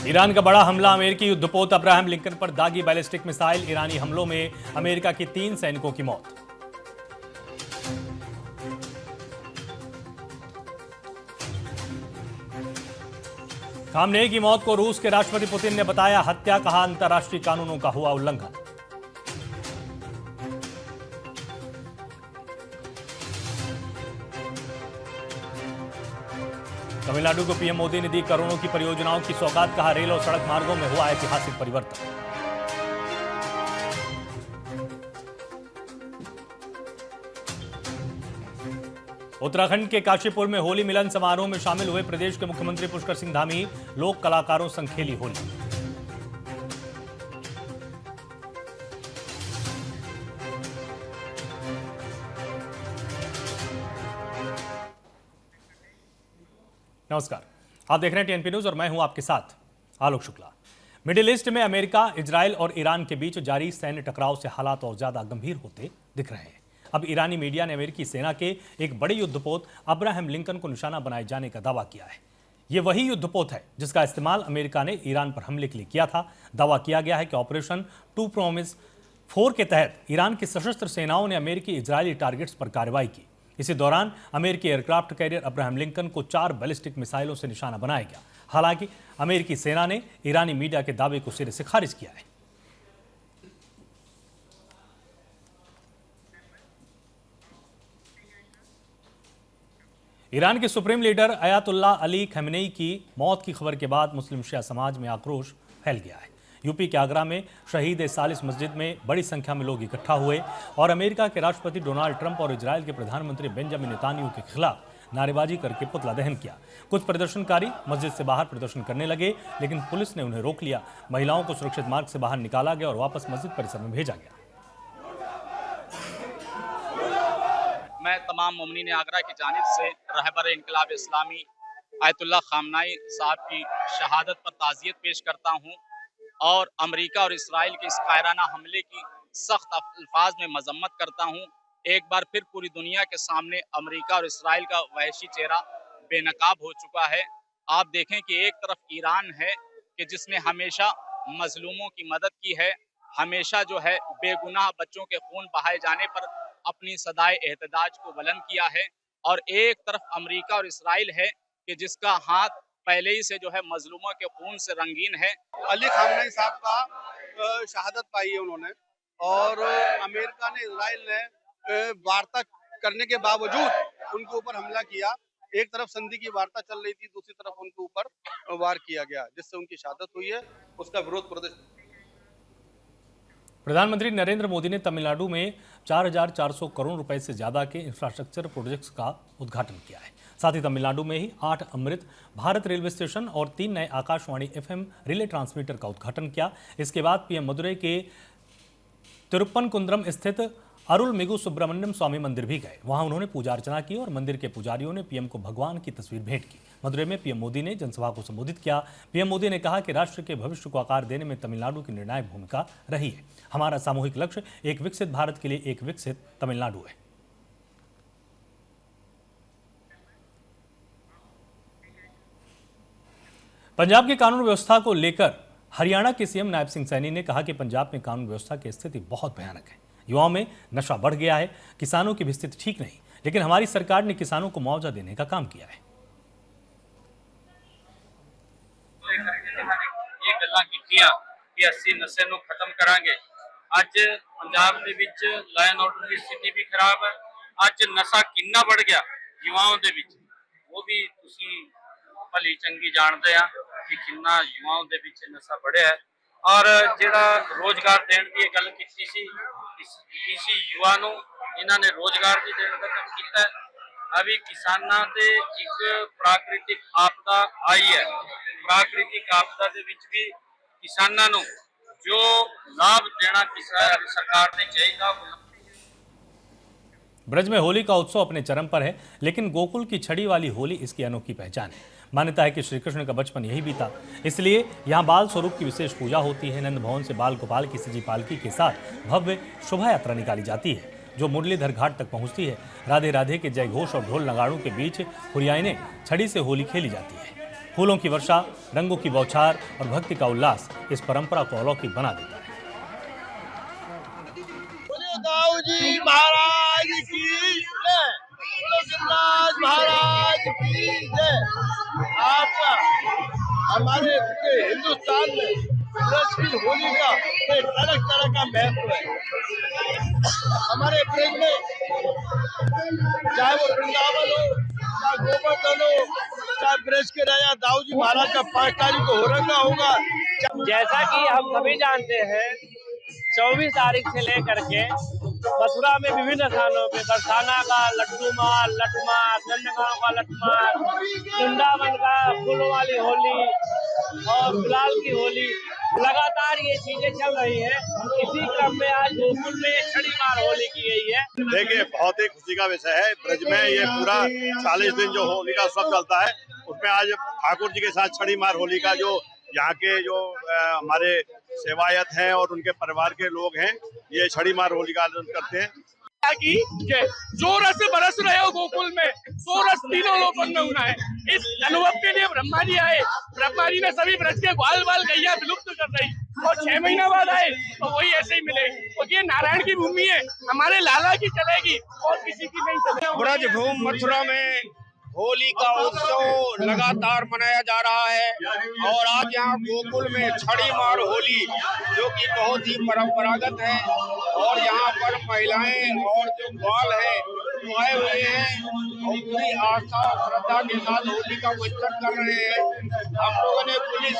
Iran का बड़ा हमला, अमेरिकी युद्धपोत अब्राहम लिंकन पर दागी बैलिस्टिक मिसाइल। ईरानी हमलों में अमेरिका के 3 सैनिकों की मौत। खामनेई की मौत को रूस के राष्ट्रपति पुतिन ने बताया हत्या, कहा अंतर्राष्ट्रीय कानूनों का हुआ उल्लंघन। तमिलनाडु को पीएम मोदी ने दी करोड़ों की परियोजनाओं की सौगात, कहा रेल और सड़क मार्गों में हुआ ऐतिहासिक परिवर्तन। उत्तराखंड के काशीपुर में होली मिलन समारोह में शामिल हुए प्रदेश के मुख्यमंत्री पुष्कर सिंह धामी। लोक कलाकारों संग खेली होली। नमस्कार, आप देख रहे हैं टीएनपी न्यूज और मैं हूं आपके साथ आलोक शुक्ला। मिडिल ईस्ट में अमेरिका, इजराइल और ईरान के बीच जारी सैन्य टकराव से हालात और ज्यादा गंभीर होते दिख रहे हैं। अब ईरानी मीडिया ने अमेरिकी सेना के एक बड़े युद्धपोत अब्राहम लिंकन को निशाना बनाए जाने का दावा किया है। यह वही युद्धपोत है जिसका इस्तेमाल अमेरिका ने ईरान पर हमले के लिए किया था। दावा किया गया है कि ऑपरेशन टू प्रॉमिस 4 के तहत ईरान की सशस्त्र सेनाओं ने अमेरिकी इजरायली टारगेट्स पर कार्रवाई की। इसी दौरान अमेरिकी एयरक्राफ्ट कैरियर अब्राहम लिंकन को 4 बैलिस्टिक मिसाइलों से निशाना बनाया गया। हालांकि अमेरिकी सेना ने ईरानी मीडिया के दावे को सिरे से खारिज किया है। ईरान के supreme leader Ayatollah Ali Khamenei की मौत की खबर के बाद मुस्लिम शिया समाज में आक्रोश फैल गया है। यूपी के आगरा में शहीद सालिस मस्जिद में बड़ी संख्या में लोग इकट्ठा हुए और अमेरिका के राष्ट्रपति डोनाल्ड ट्रंप और इजरायल के प्रधानमंत्री बेंजामिन नेतान्याहू के खिलाफ नारेबाजी करके पुतला दहन किया। कुछ प्रदर्शनकारी मस्जिद से बाहर प्रदर्शन करने लगे, लेकिन पुलिस ने उन्हें रोक लिया। महिलाओं को सुरक्षित मार्ग से बाहर निकाला गया और वापस मस्जिद परिसर में भेजा गया। मैं तमाम मोमिनीन आगरा की जानिब से रहबर इनकलाब इस्लामी आयतुल्लाह खामनाई साहब की शहादत पर ताज़ियत पेश करता हूँ और अमेरिका और इसराइल के इस कायराना हमले की सख्त अल्फाज में मजम्मत करता हूँ। एक बार फिर पूरी दुनिया के सामने अमेरिका और इसराइल का वहशी चेहरा बेनकाब हो चुका है। आप देखें कि एक तरफ ईरान है कि जिसने हमेशा मजलूमों की मदद की है, हमेशा जो है बेगुनाह बच्चों के खून बहाए जाने पर अपनी सदाए एहतजाज को बुलंद किया है, और एक तरफ अमेरिका और इसराइल है कि जिसका हाथ पहले ही से जो है मजलूमों के खून से रंगीन है। अली खामनेई साहब का शहादत पाई है उन्होंने, और अमेरिका ने, इजराइल ने वार्ता करने के बावजूद उनके ऊपर हमला किया। एक तरफ संधि की वार्ता चल रही थी, दूसरी तरफ उनके ऊपर वार किया गया, जिससे उनकी शहादत हुई है। उसका विरोध प्रदर्शन। प्रधानमंत्री नरेंद्र मोदी ने तमिलनाडु में 4,400 करोड़ रुपए से ज्यादा के इंफ्रास्ट्रक्चर प्रोजेक्ट्स का उद्घाटन किया है। साथ ही तमिलनाडु में ही 8 अमृत भारत रेलवे स्टेशन और 3 नए आकाशवाणी FM रिले ट्रांसमीटर का उद्घाटन किया। इसके बाद पीएम मदुरई के तिरुप्पनकुंद्रम स्थित अरुलमिगु सुब्रमण्यम स्वामी मंदिर भी गए। वहां उन्होंने पूजा अर्चना की और मंदिर के पुजारियों ने पीएम को भगवान की तस्वीर भेंट की। मदुरई में पीएम मोदी ने जनसभा को संबोधित किया। पीएम मोदी ने कहा कि राष्ट्र के भविष्य को आकार देने में तमिलनाडु की निर्णायक भूमिका रही है। हमारा सामूहिक लक्ष्य एक विकसित भारत के लिए एक विकसित तमिलनाडु है। पंजाब की कानून व्यवस्था को लेकर हरियाणा के सीएम नायब सिंह सैनी ने कहा कि पंजाब में कानून व्यवस्था की स्थिति बहुत भयानक है। युवाओं में नशा बढ़ गया है, किसानों की भी स्थिति ठीक नहीं, लेकिन हमारी सरकार ने किसानों को मुआवजा देने का काम किया है। ये गल्लां कीतियां कि ਅਸੀਂ ਨਸ਼ੇ ਨੂੰ ਖਤਮ ਕਰਾਂਗੇ। ਅੱਜ ਪੰਜਾਬ ਦੇ ਵਿੱਚ ਲਾਅ ਆਰਡਰ ਦੀ ਸਥਿਤੀ ਵੀ ਖਰਾਬ ਹੈ। ਅੱਜ ਨਸ਼ਾ ਕਿੰਨਾ ਵੱਧ ਗਿਆ युवाओं ਦੇ ਵਿੱਚ, ਉਹ ਵੀ ਤੁਸੀਂ ਭਲੀ ਚੰਗੀ ਜਾਣਦੇ ਆ ਕਿ ਕਿੰਨਾ युवाओं ਦੇ ਵਿੱਚ ਨਸ਼ਾ बढ़िया है। और ਜਿਹੜਾ रोजगार देने की गल की किसी युवा ਨੂੰ ਇਹਨਾਂ ਨੇ रोजगार भी देने का काम किया है। अभी किसानां ते एक प्राकृतिक आपदा आई है। प्राकृतिक आपदा ਦੇ ਵਿੱਚ भी किसानां ਨੂੰ जो लाभ देना सरकार ने चाहिए। ब्रज में होली का उत्सव अपने चरम पर है, लेकिन गोकुल की छड़ी वाली होली इसकी अनोखी पहचान है। मान्यता है कि श्री कृष्ण का बचपन यही बीता, इसलिए यहाँ बाल स्वरूप की विशेष पूजा होती है। नंद भवन से बाल गोपाल की सजी पालकी के साथ भव्य शोभा यात्रा निकाली जाती है, जो मुरलीधर घाट तक पहुँचती है। राधे राधे के जय घोष और ढोल नगाड़ों के बीच हुरियाने छड़ी से होली खेली जाती है। फूलों की वर्षा, रंगों की बौछार और भक्ति का उल्लास इस परंपरा को अलौकिक बना देता है। दाऊजी महाराज की जय, गिरिराज महाराज की जय। आपका हमारे हिंदुस्तान में ब्रज होली का एक अलग तरह का महत्व है। हमारे ब्रज में चाहे वो वृंदावन हो, चाहे गोवर्धन हो, चाहे ब्रज के राजा दाऊजी महाराज का 5 तारीख को होरंगा होगा। जैसा कि हम सभी जानते हैं 24 तारीख से लेकर के मथुरा में विभिन्न स्थानों पे बरसाना का लड्डू माल, लठमार, नंदगांव का लठमार, वृंदावन का फूलों वाली होली और गुलाल की होली, लगातार ये चीजें चल रही हैं। इसी क्रम में आज गोकुल में छड़ी मार होली की गई है। देखिए, बहुत ही खुशी का विषय है। ब्रज में ये पूरा 40 दिन जो होली का उत्सव चलता है, उसमें आज ठाकुर जी के साथ छड़ी मार होली का जो यहाँ के जो हमारे सेवायत हैं और उनके परिवार के लोग हैं, ये छड़ी मार होली का आयोजन करते हैं। की जो रस बरस रहे हो गोकुल में, सो रस तीनों लोगों में होना है। इस अनुभव के लिए ब्रह्मा जी आए। ब्रह्मा जी ने सभी ब्रज के ग्वाल बाल गैया विलुप्त कर दी और 6 महीना बाद आए तो वही ऐसे ही मिले। तो ये नारायण की भूमि है, हमारे लाला की चलेगी और किसी की नहीं चलेगी। ब्रज भूमि मथुरा में होली का उत्सव लगातार मनाया जा रहा है और आज यहाँ गोकुल में छड़ी मार होली जो कि बहुत ही परंपरागत है और यहाँ पर महिलाएं और जो ग्वाल हैं वो आए हुए हैं और पूरी आस्था और श्रद्धा के साथ होली का मंचन कर रहे हैं। हम लोगों ने पुलिस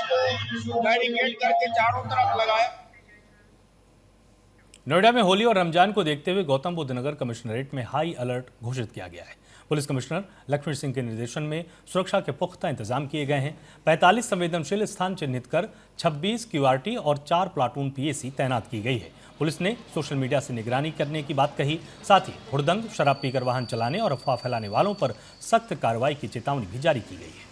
को बैरिकेड करके चारों तरफ लगाया। नोएडा में होली और रमजान को देखते हुए गौतम बुद्ध नगर कमिश्नरेट में हाई अलर्ट घोषित किया गया है। पुलिस कमिश्नर लक्ष्मण सिंह के निर्देशन में सुरक्षा के पुख्ता इंतजाम किए गए हैं। 45 संवेदनशील स्थान चिन्हित कर 26 क्यूआरटी और 4 प्लाटून पीएसी तैनात की गई है। पुलिस ने सोशल मीडिया से निगरानी करने की बात कही। साथ ही हुड़दंग, शराब पीकर वाहन चलाने और अफवाह फैलाने वालों पर सख्त कार्रवाई की चेतावनी भी जारी की गई है।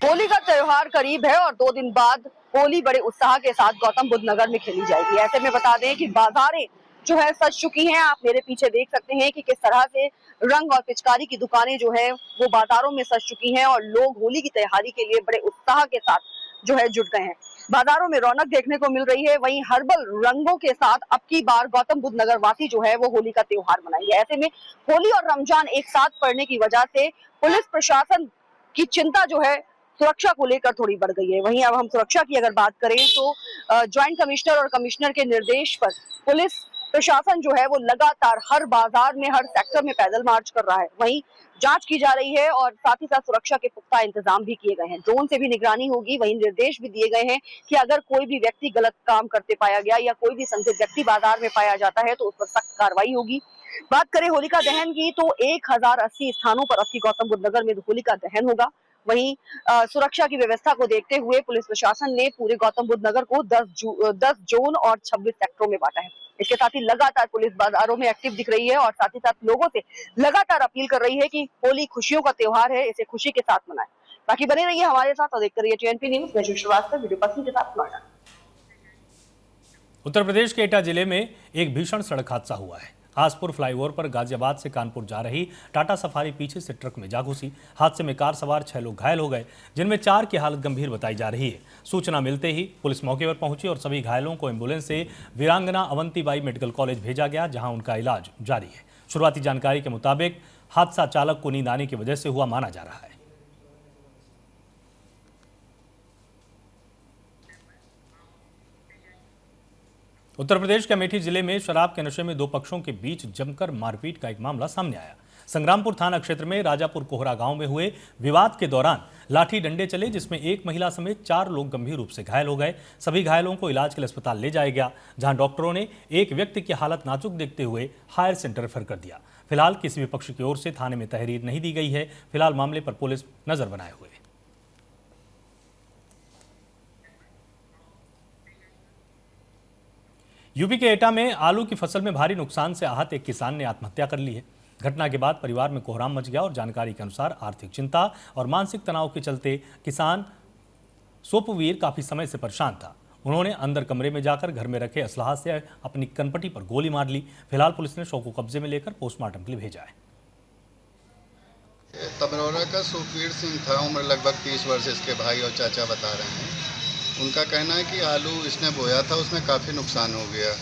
होली का त्योहार करीब है और 2 दिन बाद होली बड़े उत्साह के साथ गौतम बुद्ध नगर में खेली जाएगी। ऐसे में बता दें कि बाजारें जो है सज चुकी हैं। आप मेरे पीछे देख सकते हैं कि किस तरह से रंग और पिचकारी की दुकानें जो है वो बाजारों में सज चुकी हैं और लोग होली की तैयारी के लिए बड़े उत्साह के साथ जो है जुट गए हैं। बाजारों में रौनक देखने को मिल रही है। वहीं हर्बल रंगों के साथ अब की बार गौतम बुद्ध नगर वासी जो है वो होली का त्योहार मनाएंगे। ऐसे में होली और रमजान एक साथ पड़ने की वजह से पुलिस प्रशासन की चिंता जो है सुरक्षा को लेकर थोड़ी बढ़ गई है। वहीं अब हम सुरक्षा की अगर बात करें तो ज्वाइंट कमिश्नर और कमिश्नर के निर्देश पर पुलिस प्रशासन जो है वो लगातार हर बाजार में, हर सेक्टर में पैदल मार्च कर रहा है। वहीं जांच की जा रही है और साथ ही साथ सुरक्षा के पुख्ता इंतजाम भी किए गए हैं। ड्रोन से भी निगरानी होगी। वहीं निर्देश भी दिए गए हैं कि अगर कोई भी व्यक्ति गलत काम करते पाया गया या कोई भी संदिग्ध व्यक्ति बाजार में पाया जाता है तो उस पर सख्त कार्रवाई होगी। बात करें होलिका दहन की तो 1080 स्थानों पर अब की गौतम बुद्ध नगर में होलिका दहन होगा। वहीं सुरक्षा की व्यवस्था को देखते हुए पुलिस प्रशासन ने पूरे गौतम बुद्ध नगर को 10 जोन और 26 सेक्टरों में बांटा है। इसके साथ ही लगातार पुलिस बाजारों में एक्टिव दिख रही है और साथ ही साथ लोगों से लगातार अपील कर रही है कि होली खुशियों का त्योहार है, इसे खुशी के साथ मनाएं। बाकी बने रहिए हमारे साथ और देखते रहिए टीएनपी न्यूज। मैं श्रीवास्तव, वीडियो पर्सन के साथ नोएडा। उत्तर प्रदेश के एटा जिले में एक भीषण सड़क हादसा हुआ है। आसपुर फ्लाईओवर पर गाजियाबाद से कानपुर जा रही टाटा सफारी पीछे से ट्रक में जा घुसी। हादसे में कार सवार 6 लोग घायल हो गए, जिनमें 4 की हालत गंभीर बताई जा रही है। सूचना मिलते ही पुलिस मौके पर पहुंची और सभी घायलों को एम्बुलेंस से वीरांगना अवंतीबाई मेडिकल कॉलेज भेजा गया, जहां उनका इलाज जारी है। शुरुआती जानकारी के मुताबिक हादसा चालक को नींद आने की वजह से हुआ माना जा रहा है। उत्तर प्रदेश के अमेठी जिले में शराब के नशे में 2 पक्षों के बीच जमकर मारपीट का एक मामला सामने आया। संग्रामपुर थाना क्षेत्र में राजापुर कोहरा गांव में हुए विवाद के दौरान लाठी डंडे चले, जिसमें एक महिला समेत 4 लोग गंभीर रूप से घायल हो गए। सभी घायलों को इलाज के लिए अस्पताल ले जाया गया, जहां डॉक्टरों ने एक व्यक्ति की हालत नाजुक देखते हुए हायर सेंटर रेफर कर दिया। फिलहाल किसी भी पक्ष की ओर से थाने में तहरीर नहीं दी गई है। फिलहाल मामले पर पुलिस नजर बनाए हुए। यूपी के एटा में आलू की फसल में भारी नुकसान से आहत एक किसान ने आत्महत्या कर ली है। घटना के बाद परिवार में कोहराम मच गया और जानकारी के अनुसार आर्थिक चिंता और मानसिक तनाव के चलते किसान सोपवीर काफी समय से परेशान था। उन्होंने अंदर कमरे में जाकर घर में रखे असलाह से अपनी कनपटी पर गोली मार ली। फिलहाल पुलिस ने शव को कब्जे में लेकर पोस्टमार्टम के लिए भेजा है। तबरोरा का सुखवीर सिंह था, उम्र लगभग 30 वर्ष। इसके भाई और चाचा बता रहे हैं। उनका कहना है कि आलू इसने बोया था, उसमें काफ़ी नुकसान हो गया,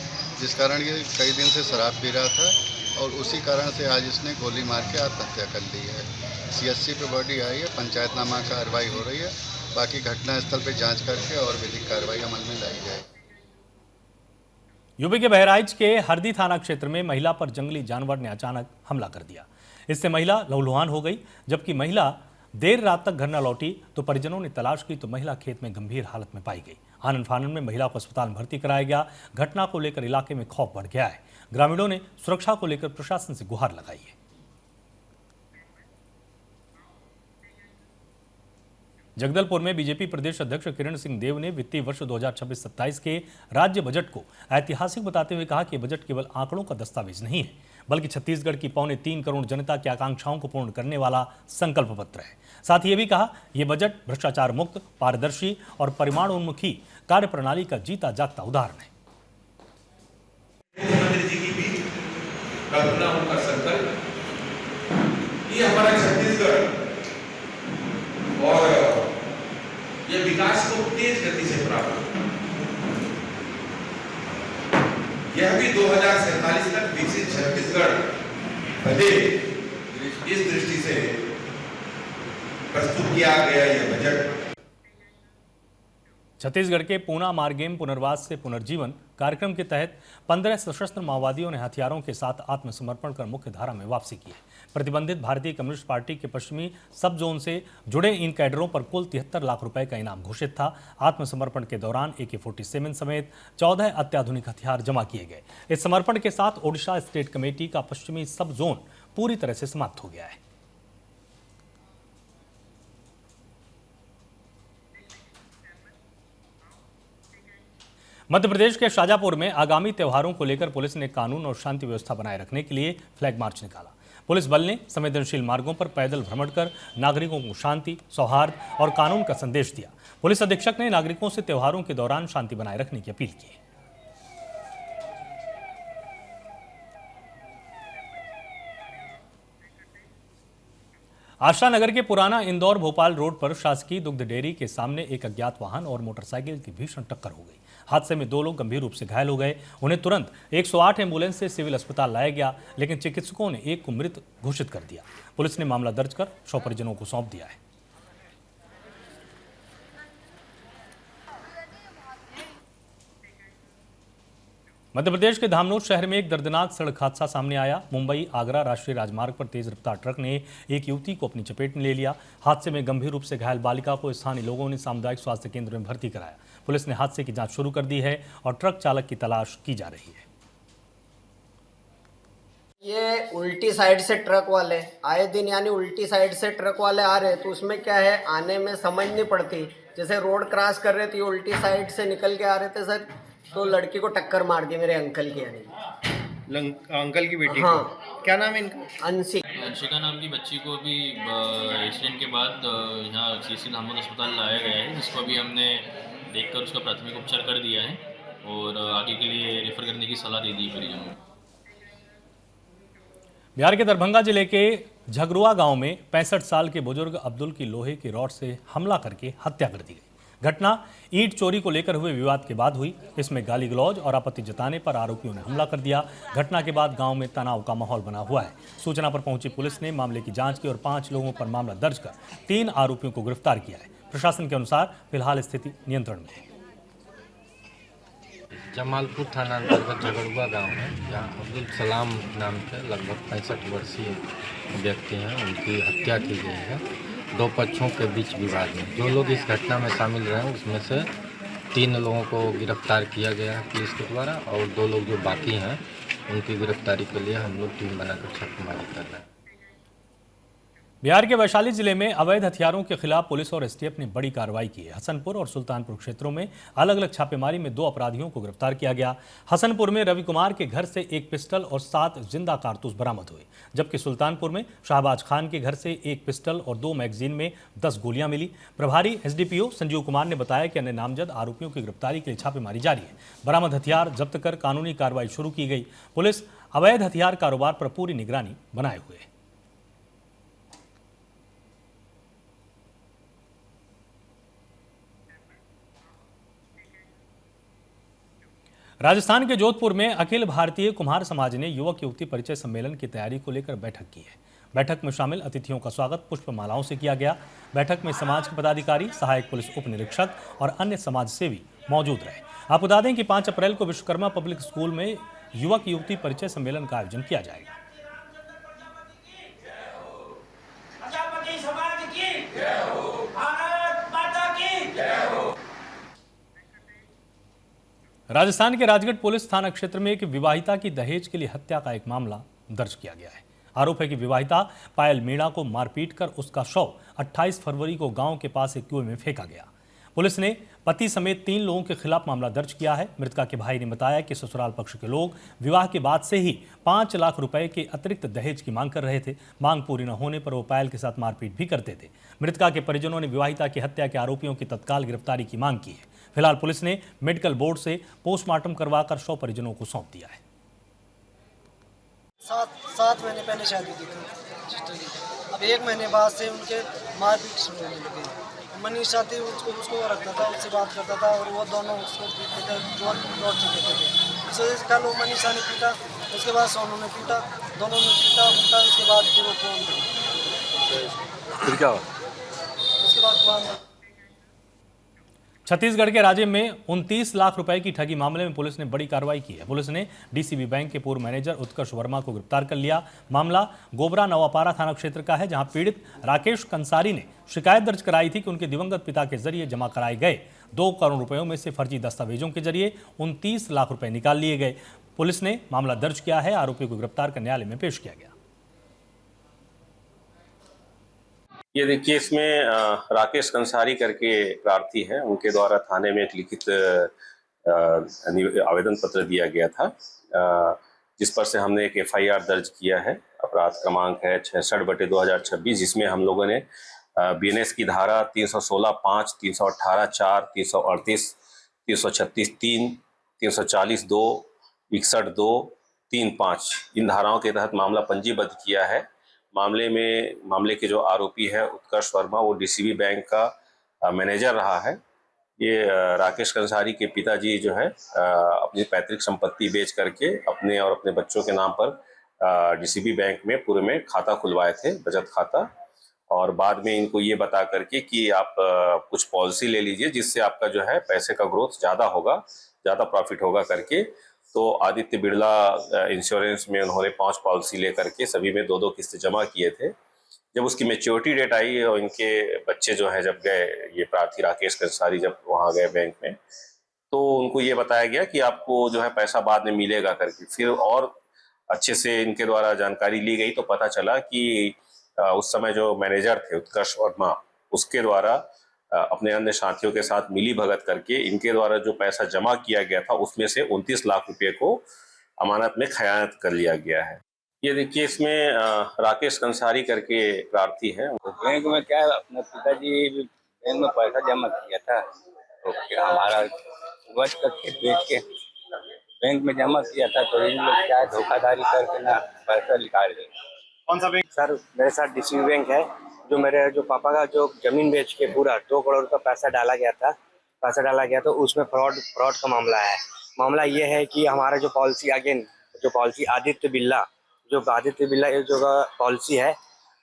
जिस कारण ये कई दिन से शराब पी रहा था और उसी कारण से आज इसने गोली मार के आत्महत्या कर ली है। CSC पे बॉडी आई है, पंचायतनामा कार्रवाई हो रही है। बाकी घटनास्थल पे जांच करके और विधिक कार्रवाई अमल में लाई जाए। यूपी के बहराइच के हरदी थाना क्षेत्र में महिला पर जंगली जानवर ने अचानक हमला कर दिया। इससे महिला लहूलुहान हो गई। जबकि महिला देर रात तक घर न लौटी तो परिजनों ने तलाश की तो महिला खेत में गंभीर हालत में पाई गई। आनन फानन में महिला को अस्पताल में भर्ती कराया गया। घटना को लेकर इलाके में खौफ बढ़ गया है। ग्रामीणों ने सुरक्षा को लेकर प्रशासन से गुहार लगाई है। जगदलपुर में बीजेपी प्रदेश अध्यक्ष किरण सिंह देव ने वित्तीय वर्ष 2026-27 के राज्य बजट को ऐतिहासिक बताते हुए कहा कि बजट केवल आंकड़ों का दस्तावेज नहीं है, बल्कि छत्तीसगढ़ की 3.25 करोड़ जनता की आकांक्षाओं को पूर्ण करने वाला संकल्प पत्र है। साथ ही ये भी कहा, यह बजट भ्रष्टाचार मुक्त, पारदर्शी और परिमाणोन्मुखी कार्यप्रणाली का जीता जागता उदाहरण है। मुख्यमंत्री जी की भी कल्पना, उनका संकल्प, ये हमारा छत्तीसगढ़ और ये विकास को तेज गति से प्राप्त, यह भी 2047 तक विकसित छत्तीसगढ़ बने, इस दृष्टि से प्रस्तुत किया गया यह बजट। छत्तीसगढ़ के पूना मार्गेम पुनर्वास से पुनर्जीवन कार्यक्रम के तहत 15 सशस्त्र माओवादियों ने हथियारों के साथ आत्मसमर्पण कर मुख्य धारा में वापसी की है। प्रतिबंधित भारतीय कम्युनिस्ट पार्टी के पश्चिमी सब जोन से जुड़े इन कैडरों पर कुल 73 लाख रुपए का इनाम घोषित था। आत्मसमर्पण के दौरान AK-47 समेत 14 अत्याधुनिक हथियार जमा किए गए। इस समर्पण के साथ ओडिशा स्टेट कमेटी का पश्चिमी सब जोन पूरी तरह से समाप्त हो गया है। मध्य प्रदेश के शाजापुर में आगामी त्योहारों को लेकर पुलिस ने कानून और शांति व्यवस्था बनाए रखने के लिए फ्लैग मार्च निकाला। पुलिस बल ने संवेदनशील मार्गों पर पैदल भ्रमण कर नागरिकों को शांति, सौहार्द और कानून का संदेश दिया। पुलिस अधीक्षक ने नागरिकों से त्योहारों के दौरान शांति बनाए रखने की अपील की। आशा नगर के पुराना इंदौर भोपाल रोड पर शासकीय दुग्ध डेयरी के सामने एक अज्ञात वाहन और मोटरसाइकिल की भीषण टक्कर हो गई। हादसे में 2 लोग गंभीर रूप से घायल हो गए। उन्हें तुरंत 108 एम्बुलेंस से सिविल अस्पताल लाया गया, लेकिन चिकित्सकों ने एक को मृत घोषित कर दिया। पुलिस ने मामला दर्ज कर शव परिजनों को सौंप दिया है। मध्य प्रदेश के धामनोद शहर में एक दर्दनाक सड़क हादसा सामने आया। मुंबई आगरा राष्ट्रीय राजमार्ग पर तेज रफ्तार ट्रक ने एक युवती को अपनी चपेट में ले लिया। हादसे में गंभीर रूप से घायल बालिका को स्थानीय लोगों ने सामुदायिक स्वास्थ्य केंद्र में भर्ती कराया। पुलिस ने हादसे की जांच शुरू कर दी है और ट्रक चालक की तलाश की जा रही है। ये उल्टी साइड से ट्रक वाले आए दिन, यानी उल्टी साइड से ट्रक वाले आ रहे, तो उसमें क्या है, आने में समझ नहीं पड़ती। जैसे रोड क्रॉस कर रहे थे, उल्टी साइड से निकल के आ रहे थे सर, तो लड़की को टक्कर मार दी, मेरे अंकल की, यानी अंकल की बेटी। हाँ। को क्या नाम है इनका? अंशिका नाम की बच्ची को अभी एक्सीडेंट के बाद यहाँ CSC धामनोद अस्पताल लाया गया है, जिसको अभी हमने देखकर उसका प्राथमिक उपचार कर दिया है और आगे के लिए रेफर करने की सलाह दे दी परिजनों को। बिहार के दरभंगा जिले के झगरुआ गांव में 65 साल के बुजुर्ग अब्दुल की लोहे की रॉड से हमला करके हत्या कर दी गई। घटना ईंट चोरी को लेकर हुए विवाद के बाद हुई। इसमें गाली गलौज और आपत्ति जताने पर आरोपियों ने हमला कर दिया। घटना के बाद गांव में तनाव का माहौल बना हुआ है। सूचना पर पहुंची पुलिस ने मामले की जांच की और 5 लोगों पर मामला दर्ज कर 3 आरोपियों को गिरफ्तार किया है। प्रशासन के अनुसार फिलहाल स्थिति नियंत्रण में है। जमालपुर थाना अंतर्गत झगड़ुआ गांव है, जहां अब्दुल सलाम नाम के लगभग 65 वर्षीय व्यक्ति हैं, उनकी हत्या की गई है। 2 पक्षों के बीच विवाद में जो लोग इस घटना में शामिल रहे, उसमें से 3 लोगों को गिरफ्तार किया गया है पुलिस के द्वारा, और 2 लोग जो बाकी हैं उनकी गिरफ्तारी के लिए हम लोग टीम बनाकर छापेमारी कर रहे हैं। बिहार के वैशाली जिले में अवैध हथियारों के खिलाफ पुलिस और STF ने बड़ी कार्रवाई की है। हसनपुर और सुल्तानपुर क्षेत्रों में अलग अलग छापेमारी में 2 अपराधियों को गिरफ्तार किया गया। हसनपुर में रवि कुमार के घर से 1 पिस्टल और 7 जिंदा कारतूस बरामद हुए, जबकि सुल्तानपुर में शाहबाज खान के घर से 1 पिस्टल और 2 मैगजीन में 10 गोलियां मिली। प्रभारी SDPO संजीव कुमार ने बताया कि अन्य नामजद आरोपियों की गिरफ्तारी के लिए छापेमारी जारी है। बरामद हथियार जब्त कर कानूनी कार्रवाई शुरू की गई। पुलिस अवैध हथियार कारोबार पर पूरी निगरानी बनाए हुए है। राजस्थान के जोधपुर में अखिल भारतीय कुम्हार समाज ने युवक युवती परिचय सम्मेलन की तैयारी को लेकर बैठक की है। बैठक में शामिल अतिथियों का स्वागत पुष्पमालाओं से किया गया। बैठक में समाज के पदाधिकारी, सहायक पुलिस उप निरीक्षक और अन्य समाज सेवी मौजूद रहे। आपको बता दें कि 5 अप्रैल को विश्वकर्मा पब्लिक स्कूल में युवक युवती परिचय सम्मेलन का आयोजन किया जाएगा। राजस्थान के राजगढ़ पुलिस थाना क्षेत्र में एक विवाहिता की दहेज के लिए हत्या का एक मामला दर्ज किया गया है। आरोप है कि विवाहिता पायल मीणा को मारपीट कर उसका शव 28 फरवरी को गांव के पास एक कुएं में फेंका गया। पुलिस ने पति समेत 3 लोगों के खिलाफ मामला दर्ज किया है। मृतका के भाई ने बताया कि ससुराल पक्ष के लोग विवाह के बाद से ही 5 लाख रुपए के अतिरिक्त दहेज की मांग कर रहे थे। मांग पूरी न होने पर वो पायल के साथ मारपीट भी करते थे। मृतका के परिजनों ने विवाहिता की हत्या के आरोपियों की तत्काल गिरफ्तारी की मांग की है। फिलहाल पुलिस ने मेडिकल बोर्ड से पोस्टमार्टम करवाकर शव परिजनों को सौंप दिया है। 7 महीने पहले शादी की थी सिस्टर की। अब 1 महीने बाद से उनके मारपीट शुरू होने लगी। मनीषा थी, उसको रखता था, उससे बात करता था और वो दोनों उसको पीटते थे, जोर चुके थे। इस वजह से कल वो मनीषा ने पीटा, उसके बाद सोनू ने पीटा, दोनों ने पीटा उल्टा। उसके बाद फिर वो फिर क्या हुआ? उसके बाद छत्तीसगढ़ के राजे में 29 लाख रुपए की ठगी मामले में पुलिस ने बड़ी कार्रवाई की है। पुलिस ने डीसीबी बैंक के पूर्व मैनेजर उत्कर्ष वर्मा को गिरफ्तार कर लिया। मामला गोबरा नवापारा थाना क्षेत्र का है, जहां पीड़ित राकेश कंसारी ने शिकायत दर्ज कराई थी कि उनके दिवंगत पिता के जरिए जमा कराए गए 2 करोड़ रुपयों में से फर्जी दस्तावेजों के जरिए 29 लाख रुपए निकाल लिए गए। पुलिस ने मामला दर्ज किया है। आरोपी को गिरफ्तार कर न्यायालय में पेश किया गया। ये देखिए, इसमें राकेश कंसारी करके प्रार्थी है, उनके द्वारा थाने में एक लिखित आवेदन पत्र दिया गया था, जिस पर से हमने एक एफआईआर दर्ज किया है। अपराध क्रमांक है 66/2026, जिसमें हम लोगों ने बीएनएस की धारा 316(5), 318(4), 338, 336(3), 340(2), 61(2), 35 इन धाराओं के तहत मामला पंजीबद्ध किया है। मामले के जो आरोपी है उत्कर्ष वर्मा, वो डीसीबी बैंक का मैनेजर रहा है। ये राकेश कंसारी के पिताजी जो है अपनी पैतृक संपत्ति बेच करके अपने और अपने बच्चों के नाम पर डीसीबी बैंक में पूरे में खाता खुलवाए थे, बचत खाता, और बाद में इनको ये बता करके कि आप कुछ पॉलिसी ले लीजिए जिससे आपका जो है पैसे का ग्रोथ ज़्यादा होगा, ज़्यादा प्रॉफिट होगा करके। तो आदित्य बिरला इंश्योरेंस में उन्होंने 5 पॉलिसी लेकर के सभी में 2-2 किस्तें जमा किए थे। जब उसकी मैच्योरिटी डेट आई और इनके बच्चे जो है जब गए, ये प्रार्थी राकेश कंसारी जब वहाँ गए बैंक में, तो उनको ये बताया गया कि आपको जो है पैसा बाद में मिलेगा करके। फिर और अच्छे से इनके द्वारा जानकारी ली गई तो पता चला कि उस समय जो मैनेजर थे उत्कर्ष वर्मा, उसके द्वारा अपने अन्य साथियों के साथ मिली भगत करके इनके द्वारा जो पैसा जमा किया गया था उसमें से 29 लाख रुपए को अमानत में खयानत कर लिया गया है। ये देखिए, इसमें राकेश कंसारी करके प्रार्थी है। बैंक में क्या अपने पिताजी बैंक में पैसा जमा किया था, तो हमारा वश का खेत बेच के बैंक में जमा किया था, तो इन लोग क्या धोखाधड़ी करके ना पैसा निकाल गए। कौन सा बैंक? सर मेरे साथ डीसीबी बैंक है। जो पापा का जो जमीन बेच के पूरा 2 करोड़ का पैसा डाला गया था, तो उसमें फ्रॉड का मामला है। मामला ये है कि हमारा जो पॉलिसी आदित्य बिरला जो पॉलिसी है,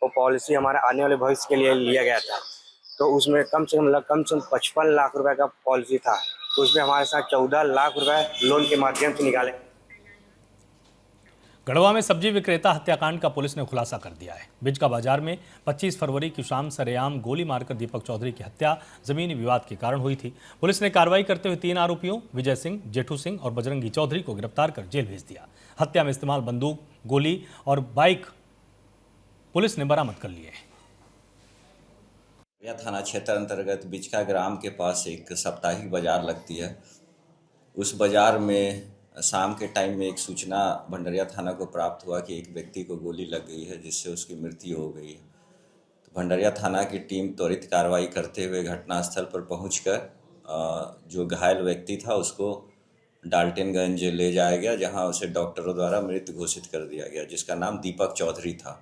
वो पॉलिसी हमारे आने वाले भविष्य के लिए लिया गया था। तो उसमें कम से कम 55 लाख रुपए का पॉलिसी था, तो उसमें हमारे साथ 14 लाख रुपए लोन के माध्यम से निकाले। गढ़वा में सब्जी विक्रेता हत्याकांड का पुलिस ने खुलासा कर दिया है। बिजका बाजार में 25 फरवरी की शाम सरेआम गोली मारकर दीपक चौधरी की हत्या जमीनी विवाद के कारण हुई थी। पुलिस ने कार्रवाई करते हुए 3 आरोपियों विजय सिंह, जेठू सिंह और बजरंगी चौधरी को गिरफ्तार कर जेल भेज दिया। हत्या में इस्तेमाल बंदूक, गोली और बाइक पुलिस ने बरामद कर लिए। थाना क्षेत्र अंतर्गत बिजका ग्राम के पास एक साप्ताहिक बाजार लगती है। उस बाजार में शाम के टाइम में एक सूचना भंडरिया थाना को प्राप्त हुआ कि एक व्यक्ति को गोली लग गई है, जिससे उसकी मृत्यु हो गई है। तो भंडरिया थाना की टीम त्वरित कार्रवाई करते हुए घटनास्थल पर पहुंचकर जो घायल व्यक्ति था उसको डाल्टनगंज ले जाया गया, जहां उसे डॉक्टरों द्वारा मृत घोषित कर दिया गया, जिसका नाम दीपक चौधरी था।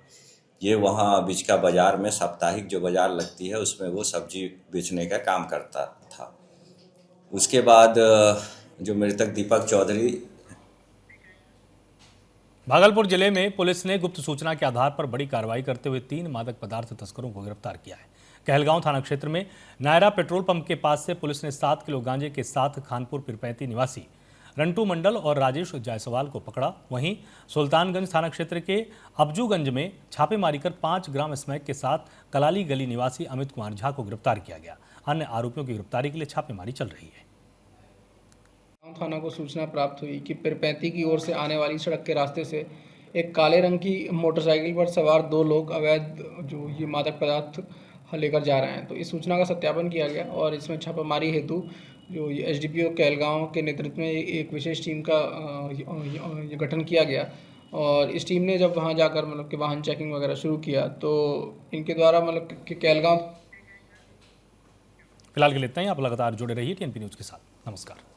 ये वहाँ बिजका बाजार में साप्ताहिक जो बाजार लगती है उसमें वो सब्जी बेचने का काम करता था। उसके बाद जो मृतक दीपक चौधरी। भागलपुर जिले में पुलिस ने गुप्त सूचना के आधार पर बड़ी कार्रवाई करते हुए 3 मादक पदार्थ तस्करों को गिरफ्तार किया है। कहलगांव थाना क्षेत्र में नायरा पेट्रोल पंप के पास से पुलिस ने 7 किलो गांजे के साथ खानपुर पिरपैंती निवासी रंटू मंडल और राजेश जायसवाल को पकड़ा। वहीं सुल्तानगंज थाना क्षेत्र के अबजूगंज में छापेमारी कर 5 ग्राम स्मैक के साथ कलाली गली निवासी अमित कुमार झा को गिरफ्तार किया गया। अन्य आरोपियों की गिरफ्तारी के लिए छापेमारी चल रही है। थाना को सूचना प्राप्त हुई कि पिरपैंती की ओर से आने वाली सड़क के रास्ते से एक काले रंग की मोटरसाइकिल पर सवार 2 लोग अवैध जो ये मादक पदार्थ लेकर जा रहे हैं। तो इस सूचना का सत्यापन किया गया और इसमें छापामारी हेतु जो एसडीपीओ कहलगांव के नेतृत्व में एक विशेष टीम का गठन किया गया। और इस टीम ने जब वहां जाकर मतलब कि वाहन चेकिंग वगैरह शुरू किया तो इनके द्वारा मतलब कि कहलगांव। फिलहाल के लिए इतना ही। आप लगातार जुड़े रहिए टीएनपी न्यूज़ के साथ। नमस्कार।